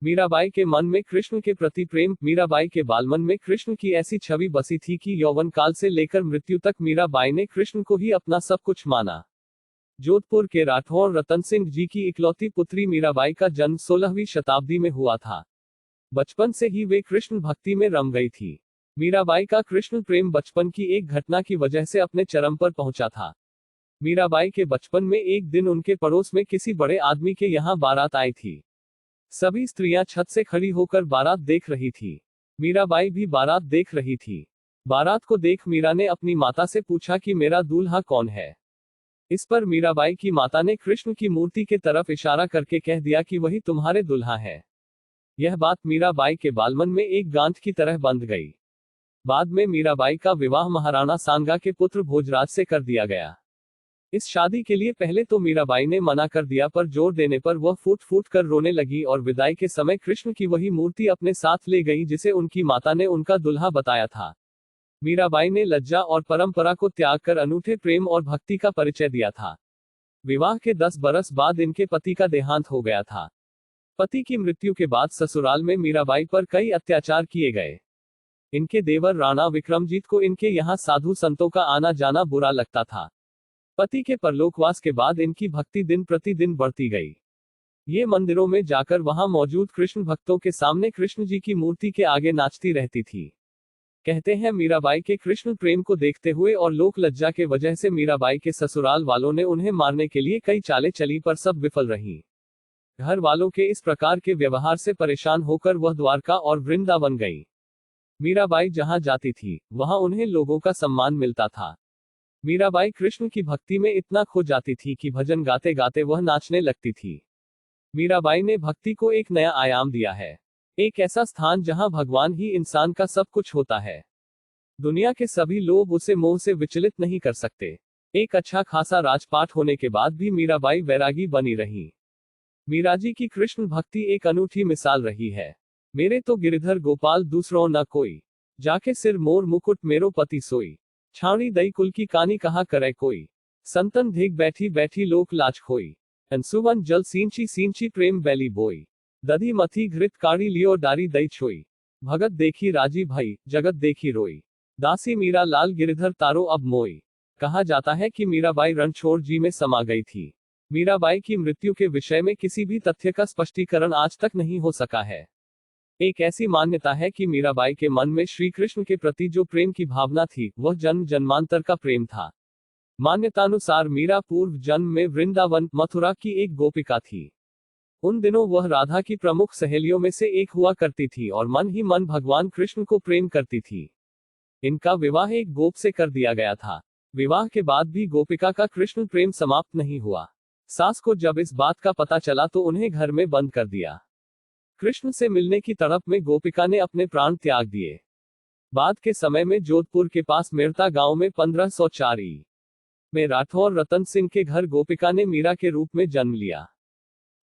मीराबाई के मन में कृष्ण के प्रति प्रेम। मीराबाई के बालमन में कृष्ण की ऐसी छवि बसी थी कि यौवन काल से लेकर मृत्यु तक मीराबाई ने कृष्ण को ही अपना सब कुछ माना। जोधपुर के राठौर रतन सिंह जी की इकलौती पुत्री मीराबाई का जन्म 16वीं शताब्दी में हुआ था। बचपन से ही वे कृष्ण भक्ति में रम गई थी। मीराबाई का कृष्ण प्रेम बचपन की एक घटना की वजह से अपने चरम पर पहुंचा था। मीराबाई के बचपन में एक दिन उनके पड़ोस में किसी बड़े आदमी के यहाँ बारात आई थी। सभी स्त्रियां छत से खड़ी होकर बारात देख रही थी। मीराबाई भी बारात देख रही थी। बारात को देख मीरा ने अपनी माता से पूछा कि मेरा दूल्हा कौन है। इस पर मीराबाई की माता ने कृष्ण की मूर्ति के तरफ इशारा करके कह दिया कि वही तुम्हारे दूल्हा है। यह बात मीराबाई के बालमन में एक गांठ की तरह बंध गई। बाद में मीराबाई का विवाह महाराणा सांगा के पुत्र भोजराज से कर दिया गया। इस शादी के लिए पहले तो मीराबाई ने मना कर दिया, पर जोर देने पर वह फूट फूट कर रोने लगी और विदाई के समय कृष्ण की वही मूर्ति अपने साथ ले गई जिसे उनकी माता ने उनका दुल्हा बताया था। मीराबाई ने लज्जा और परंपरा को त्याग कर अनूठे प्रेम और भक्ति का परिचय दिया था। विवाह के 10 बरस बाद इनके पति का देहांत हो गया था। पति की मृत्यु के बाद ससुराल में मीराबाई पर कई अत्याचार किए गए। इनके देवर राणा विक्रमजीत को इनके यहाँ साधु संतों का आना जाना बुरा लगता था। पति के परलोकवास के बाद इनकी भक्ति दिन प्रतिदिन बढ़ती गई। ये मंदिरों में जाकर वहां मौजूद कृष्ण भक्तों के सामने कृष्ण जी की मूर्ति के आगे नाचती रहती थी। कहते हैं मीराबाई के कृष्ण प्रेम को देखते हुए और लोक लज्जा के वजह से मीराबाई के ससुराल वालों ने उन्हें मारने के लिए कई चालें चली, पर सब विफल रहीं। घर वालों के इस प्रकार के व्यवहार से परेशान होकर वह द्वारका और वृंदावन गई। मीराबाई जहां जाती थी वहां उन्हें लोगों का सम्मान मिलता था। मीराबाई कृष्ण की भक्ति में इतना खो जाती थी कि भजन गाते गाते वह नाचने लगती थी। मीराबाई ने भक्ति को एक नया आयाम दिया है, एक ऐसा स्थान जहां भगवान ही इंसान का सब कुछ होता है। दुनिया के सभी लोग उसे मोह से विचलित नहीं कर सकते। एक अच्छा खासा राजपाट होने के बाद भी मीराबाई वैरागी बनी रही। मीराजी की कृष्ण भक्ति एक अनूठी मिसाल रही है। मेरे तो गिरधर गोपाल दूसरों न कोई, जाके सिर मोर मुकुट मेरो पति सोई। छावनी दई कुल की कानी कहा करे कोई, संतन धेग बैठी बैठी लोक लाज खोई। सुवन जल सींची प्रेम बैली बोई, दधी मथी घृत काड़ी लियो डारी दई छोई। भगत देखी राजी भई, जगत देखी रोई। दासी मीरा लाल गिरधर तारो अब मोई। कहा जाता है कि मीराबाई रणछोड़ जी में समा गई थी। मीराबाई की मृत्यु के विषय में किसी भी तथ्य का स्पष्टीकरण आज तक नहीं हो सका है। एक ऐसी मान्यता है कि मीराबाई के मन में श्री कृष्ण के प्रति जो प्रेम की भावना थी वह जन्म जन्मांतर का प्रेम था। मान्यतानुसार मीरा पूर्व जन्म में वृंदावन मथुरा की एक गोपिका थी। उन दिनों वह राधा की प्रमुख सहेलियों में से एक हुआ करती थी और मन ही मन भगवान कृष्ण को प्रेम करती थी। इनका विवाह एक गोप से कर दिया गया था। विवाह के बाद भी गोपिका का कृष्ण प्रेम समाप्त नहीं हुआ। सास को जब इस बात का पता चला तो उन्हें घर में बंद कर दिया। कृष्ण से मिलने की तड़प में गोपिका ने अपने प्राण त्याग दिए। बाद के समय में जोधपुर के पास मेरता गांव में 1504 में राठौर रतन सिंह के घर गोपिका ने मीरा के रूप में जन्म लिया।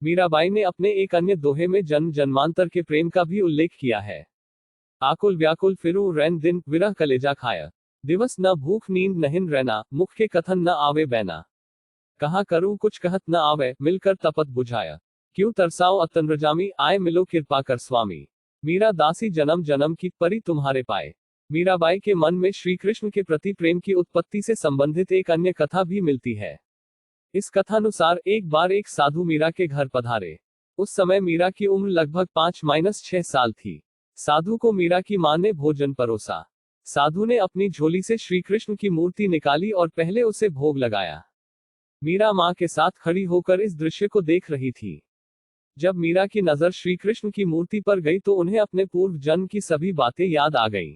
मीराबाई ने अपने एक अन्य दोहे में जन्म जन्मांतर के प्रेम का भी उल्लेख किया है। आकुल व्याकुल फिरू रैन दिन विरह कलेजा खाया, दिवस न भूख नींद नहिन रहना, मुख के कथन न आवे बैना। कहा करूं कुछ कहत न आवे, मिलकर तपत बुझाया। क्यों तरसाओ अतनरजामी, आए मिलो कृपा कर स्वामी। मीरा दासी जन्म जन्म की परी तुम्हारे पाए। मीराबाई के मन में श्री कृष्ण के प्रति प्रेम की उत्पत्ति से संबंधित एक अन्य कथा भी मिलती है। इस कथानुसार एक बार एक साधु मीरा के घर पधारे। उस समय मीरा की उम्र लगभग 5-6 साल थी। साधु को मीरा की मां ने भोजन परोसा। साधु ने अपनी झोली से श्री कृष्ण की मूर्ति निकाली और पहले उसे भोग लगाया। मीरा मां के साथ खड़ी होकर इस दृश्य को देख रही थी। जब मीरा की नजर श्री कृष्ण की मूर्ति पर गई तो उन्हें अपने पूर्व जन्म की सभी बातें याद आ गईं।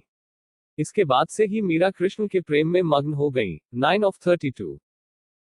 इसके बाद से ही मीरा कृष्ण के प्रेम में मग्न हो गईं। 9 of 32